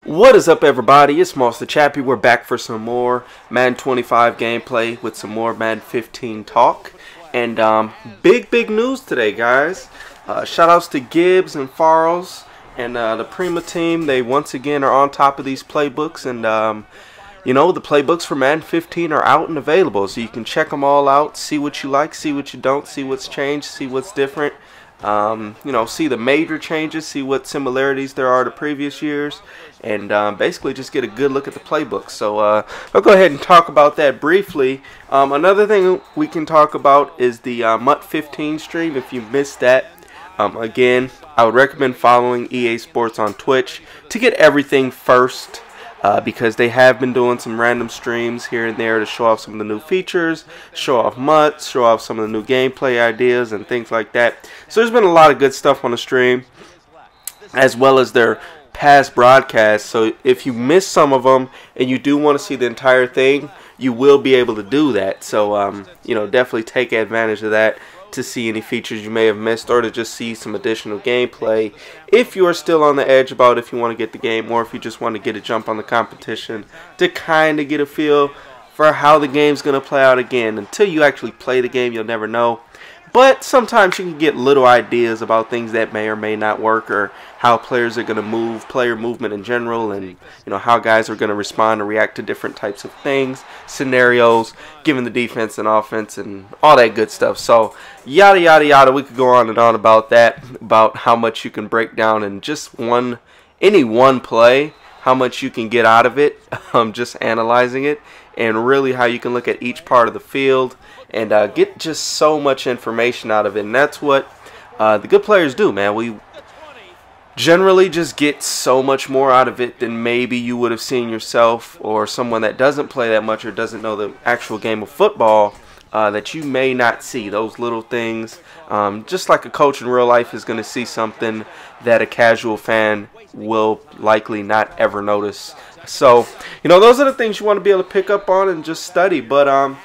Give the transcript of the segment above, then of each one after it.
What is up, everybody? It's Monster Chappie. We're back for some more Madden 25 gameplay with some more Madden 15 talk. And big news today, guys. Shoutouts to Gibbs and Farrells and the Prima team. They once again are on top of these playbooks, and you know, the playbooks for Madden 15 are out and available, so you can check them all out, see what you like, see what you don't, see what's changed, see what's different. You know, see the major changes, see what similarities there are to previous years, and basically just get a good look at the playbook. So I'll go ahead and talk about that briefly. Another thing we can talk about is the MUT 15 stream. If you missed that, again, I would recommend following EA Sports on Twitch to get everything first. Because they have been doing some random streams here and there to show off some of the new features, show off MUTs, show off some of the new gameplay ideas and things like that. So there's been a lot of good stuff on the stream, as well as their past broadcasts. So if you miss some of them and you do want to see the entire thing, you will be able to do that. So you know, definitely take advantage of that to see any features you may have missed, or to just see some additional gameplay if you are still on the edge about if you want to get the game, or if you just want to get a jump on the competition to kind of get a feel for how the game's going to play out. Again, until you actually play the game, you'll never know. But sometimes you can get little ideas about things that may or may not work, or how players are going to move, player movement in general, and you know, how guys are going to respond and react to different types of things, scenarios, given the defense and offense, and all that good stuff. So yada yada yada. We could go on and on about that, about how much you can break down in just any one play, how much you can get out of it, just analyzing it, and really how you can look at each part of the field and get just so much information out of it. And that's what the good players do, man. We generally just get so much more out of it than maybe you would have seen yourself, or someone that doesn't play that much or doesn't know the actual game of football, that you may not see those little things. Just like a coach in real life is going to see something that a casual fan will likely not ever notice. So, you know, those are the things you want to be able to pick up on and just study. But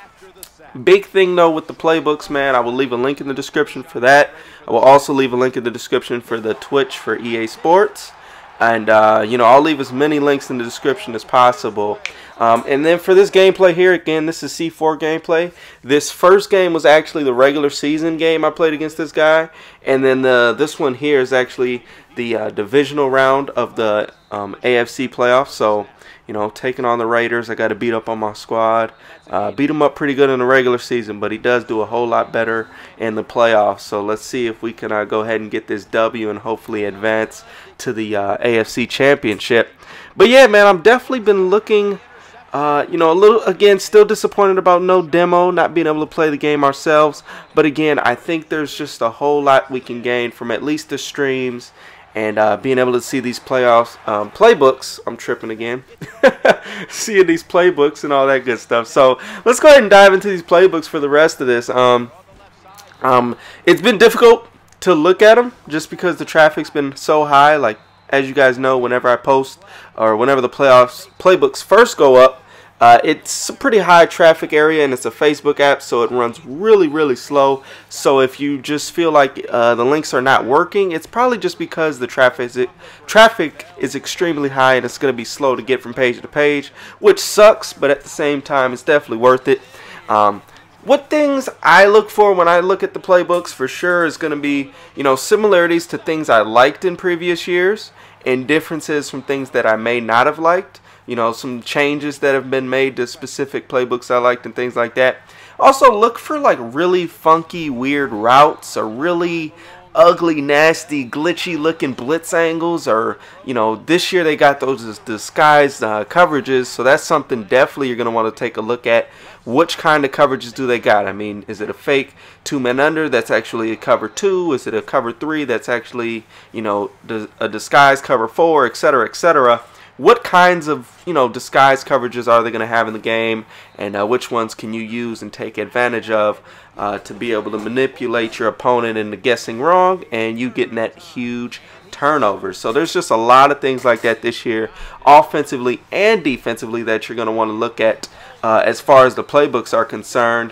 big thing though with the playbooks, man, I will leave a link in the description for that. I will also leave a link in the description for the Twitch for EA Sports. And, you know, I'll leave as many links in the description as possible. And then for this gameplay here, again, this is C4 gameplay. This first game was actually the regular season game I played against this guy. And then this one here is actually the divisional round of the AFC playoffs. So, you know, taking on the Raiders, I got to beat up on my squad. Beat him up pretty good in the regular season, but he does do a whole lot better in the playoffs. So let's see if we can go ahead and get this W and hopefully advance to the AFC Championship. But yeah, man, I've definitely been looking, you know, a little, again, still disappointed about no demo, not being able to play the game ourselves. But again, I think there's just a whole lot we can gain from at least the streams and being able to see these playbooks. I'm tripping again. Seeing these playbooks and all that good stuff. So let's go ahead and dive into these playbooks for the rest of this. It's been difficult to look at them just because the traffic's been so high. Like, as you guys know, whenever I post or whenever the playbooks first go up, it's a pretty high traffic area, and it's a Facebook app, so it runs really slow. So if you just feel like the links are not working, it's probably just because the traffic is extremely high, and it's going to be slow to get from page to page, which sucks, but at the same time, it's definitely worth it. What things I look for when I look at the playbooks for sure is going to be, you know, similarities to things I liked in previous years and differences from things that I may not have liked. You know, some changes that have been made to specific playbooks I liked and things like that. Also, look for like really funky, weird routes, or really ugly, nasty, glitchy looking blitz angles, or, you know, this year they got those disguised coverages, so that's something definitely you're going to want to take a look at. Which kind of coverages do they got? I mean, is it a fake 2-man under that's actually a cover 2? Is it a cover 3 that's actually, you know, a disguised cover 4, etc., etc.? What kinds of, you know, disguised coverages are they going to have in the game, and which ones can you use and take advantage of to be able to manipulate your opponent into guessing wrong and you getting that huge turnover? So there's just a lot of things like that this year, offensively and defensively, that you're going to want to look at as far as the playbooks are concerned.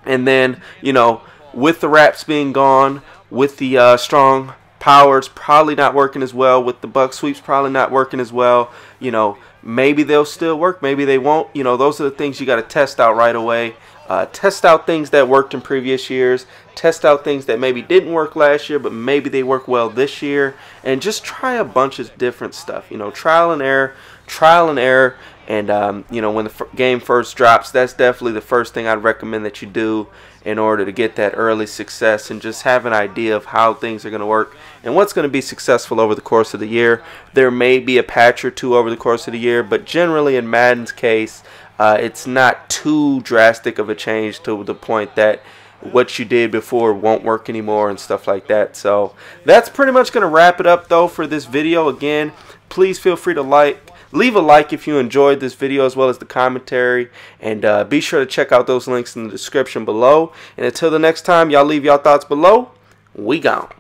And then, you know, with the wraps being gone, with the strong powers probably not working as well, with the buck sweeps probably not working as well. You know, maybe they'll still work, maybe they won't. You know, those are the things you got to test out right away. Test out things that worked in previous years. Test out things that maybe didn't work last year, but maybe they work well this year. And just try a bunch of different stuff. You know, trial and error, trial and error. And, you know, when the game first drops, that's definitely the first thing I'd recommend that you do in order to get that early success and just have an idea of how things are going to work and what's going to be successful over the course of the year. There may be a patch or two over the course of the year, but generally in Madden's case, it's not too drastic of a change to the point that what you did before won't work anymore and stuff like that. So that's pretty much going to wrap it up though for this video. Again, please feel free to leave a like if you enjoyed this video, as well as the commentary, and be sure to check out those links in the description below. And until the next time, y'all leave y'all thoughts below. We gone.